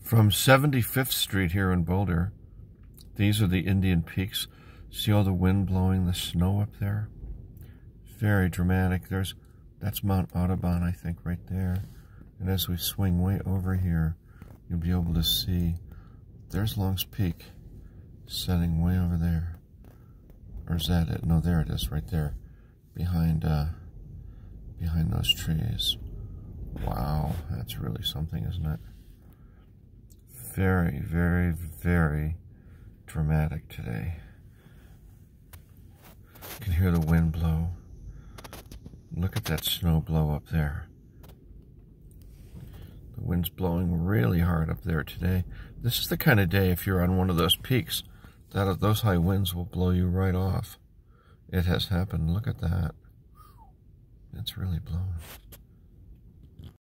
From 75th Street here in Boulder, these are the Indian Peaks. See all the wind blowing the snow up there? Very dramatic. That's Mount Audubon, I think, right there. And as we swing way over here, you'll be able to see there's Long's Peak setting way over there. Or is that it? No, there it is, right there, behind those trees. Wow, that's really something, isn't it? Very, very, very dramatic today. You can hear the wind blow. Look at that snow blow up there. The wind's blowing really hard up there today. This is the kind of day, if you're on one of those peaks, that those high winds will blow you right off. It has happened. Look at that. It's really blowing.